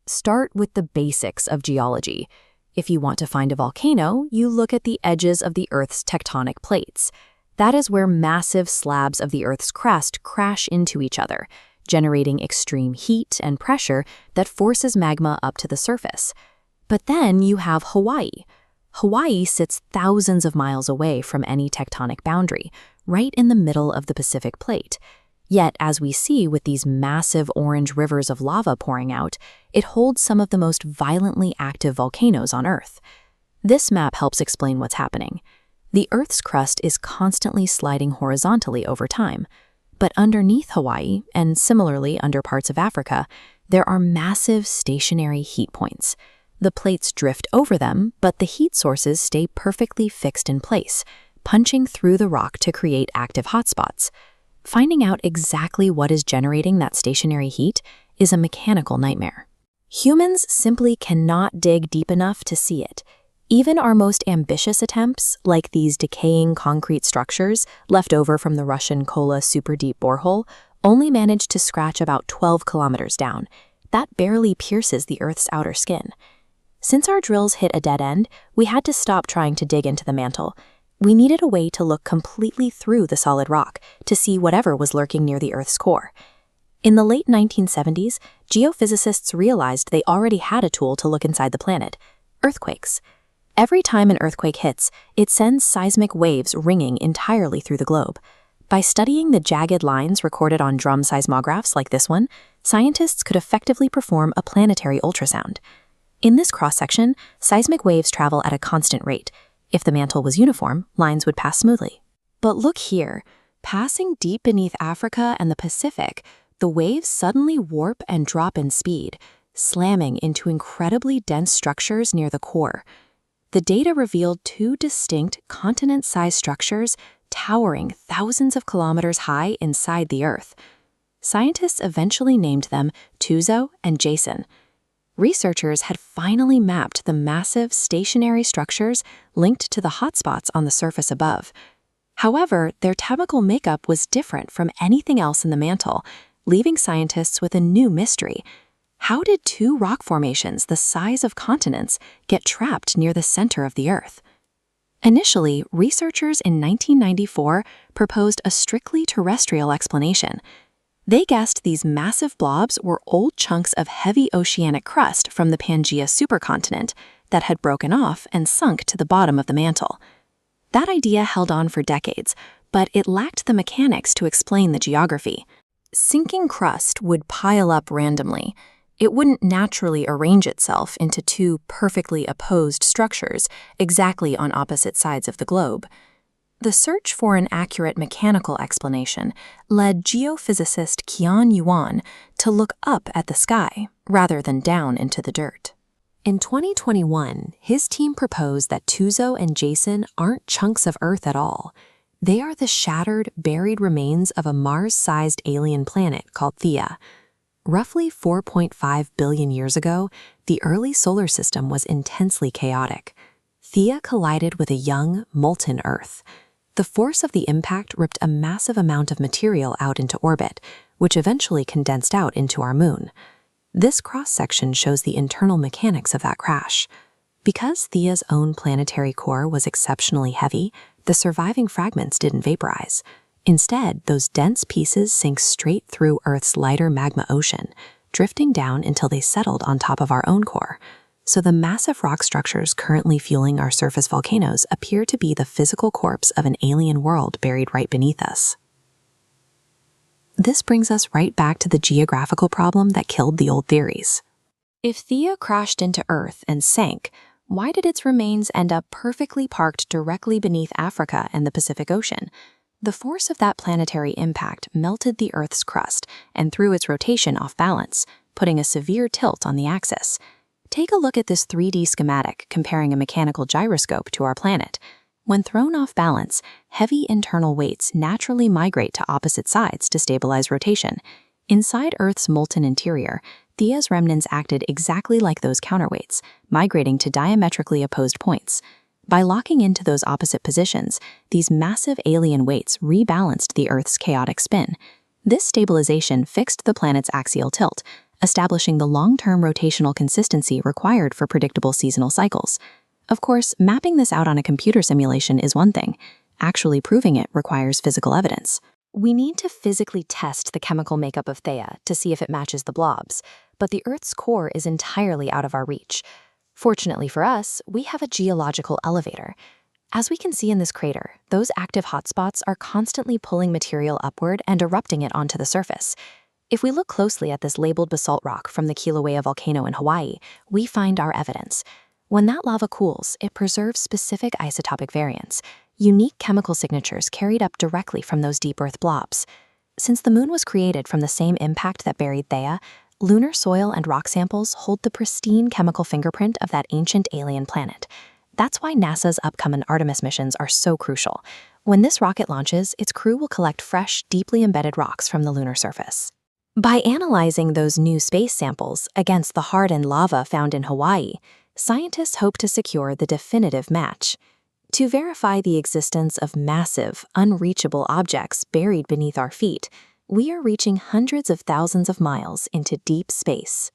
Start with the basics of geology. If you want to find a volcano, you look at the edges of the Earth's tectonic plates. That is where massive slabs of the Earth's crust crash into each other, generating extreme heat and pressure that forces magma up to the surface. But then you have Hawaii. Hawaii sits thousands of miles away from any tectonic boundary, right in the middle of the Pacific Plate. Yet, as we see with these massive orange rivers of lava pouring out, it holds some of the most violently active volcanoes on Earth. This map helps explain what's happening. The Earth's crust is constantly sliding horizontally over time. But underneath Hawaii, and similarly under parts of Africa, there are massive stationary heat points. The plates drift over them, but the heat sources stay perfectly fixed in place, punching through the rock to create active hotspots. Finding out exactly what is generating that stationary heat is a mechanical nightmare. Humans simply cannot dig deep enough to see it. Even our most ambitious attempts, like these decaying concrete structures left over from the Russian Kola super-deep borehole, only manage to scratch about 12 kilometers down. That barely pierces the Earth's outer skin. Since our drills hit a dead end, we had to stop trying to dig into the mantle. We needed a way to look completely through the solid rock to see whatever was lurking near the Earth's core. In the late 1970s, geophysicists realized they already had a tool to look inside the planet: earthquakes. Every time an earthquake hits, it sends seismic waves ringing entirely through the globe. By studying the jagged lines recorded on drum seismographs like this one, scientists could effectively perform a planetary ultrasound. In this cross-section, seismic waves travel at a constant rate. If the mantle was uniform, lines would pass smoothly. But look here, passing deep beneath Africa and the Pacific, the waves suddenly warp and drop in speed, slamming into incredibly dense structures near the core. The data revealed two distinct continent-sized structures towering thousands of kilometers high inside the Earth. Scientists eventually named them Tuzo and Jason. Researchers had finally mapped the massive stationary structures linked to the hotspots on the surface above. However, their chemical makeup was different from anything else in the mantle, leaving scientists with a new mystery. How did two rock formations the size of continents get trapped near the center of the Earth? Initially, researchers in 1994 proposed a strictly terrestrial explanation. They guessed these massive blobs were old chunks of heavy oceanic crust from the Pangaea supercontinent that had broken off and sunk to the bottom of the mantle. That idea held on for decades, but it lacked the mechanics to explain the geography. Sinking crust would pile up randomly. It wouldn't naturally arrange itself into two perfectly opposed structures exactly on opposite sides of the globe. The search for an accurate mechanical explanation led geophysicist Qian Yuan to look up at the sky rather than down into the dirt. In 2021, his team proposed that Tuzo and Jason aren't chunks of Earth at all. They are the shattered, buried remains of a Mars-sized alien planet called Theia. Roughly 4.5 billion years ago, the early solar system was intensely chaotic. Theia collided with a young, molten Earth. The force of the impact ripped a massive amount of material out into orbit, which eventually condensed out into our moon. This cross-section shows the internal mechanics of that crash. Because Theia's own planetary core was exceptionally heavy, the surviving fragments didn't vaporize. Instead, those dense pieces sank straight through Earth's lighter magma ocean, drifting down until they settled on top of our own core. So the massive rock structures currently fueling our surface volcanoes appear to be the physical corpse of an alien world buried right beneath us. This brings us right back to the geographical problem that killed the old theories. If Theia crashed into Earth and sank, why did its remains end up perfectly parked directly beneath Africa and the Pacific Ocean? The force of that planetary impact melted the Earth's crust and threw its rotation off balance, putting a severe tilt on the axis. Take a look at this 3D schematic comparing a mechanical gyroscope to our planet. When thrown off balance, heavy internal weights naturally migrate to opposite sides to stabilize rotation. Inside Earth's molten interior, Theia's remnants acted exactly like those counterweights, migrating to diametrically opposed points. By locking into those opposite positions, these massive alien weights rebalanced the Earth's chaotic spin. This stabilization fixed the planet's axial tilt, establishing the long-term rotational consistency required for predictable seasonal cycles. Of course, mapping this out on a computer simulation is one thing. Actually proving it requires physical evidence. We need to physically test the chemical makeup of Theia to see if it matches the blobs, but the Earth's core is entirely out of our reach. Fortunately for us, we have a geological elevator. As we can see in this crater, those active hotspots are constantly pulling material upward and erupting it onto the surface. If we look closely at this labeled basalt rock from the Kilauea volcano in Hawaii, we find our evidence. When that lava cools, it preserves specific isotopic variants, unique chemical signatures carried up directly from those deep Earth blobs. Since the moon was created from the same impact that buried Theia, lunar soil and rock samples hold the pristine chemical fingerprint of that ancient alien planet. That's why NASA's upcoming Artemis missions are so crucial. When this rocket launches, its crew will collect fresh, deeply embedded rocks from the lunar surface. By analyzing those new space samples against the hardened lava found in Hawaii, scientists hope to secure the definitive match. To verify the existence of massive, unreachable objects buried beneath our feet, we are reaching hundreds of thousands of miles into deep space.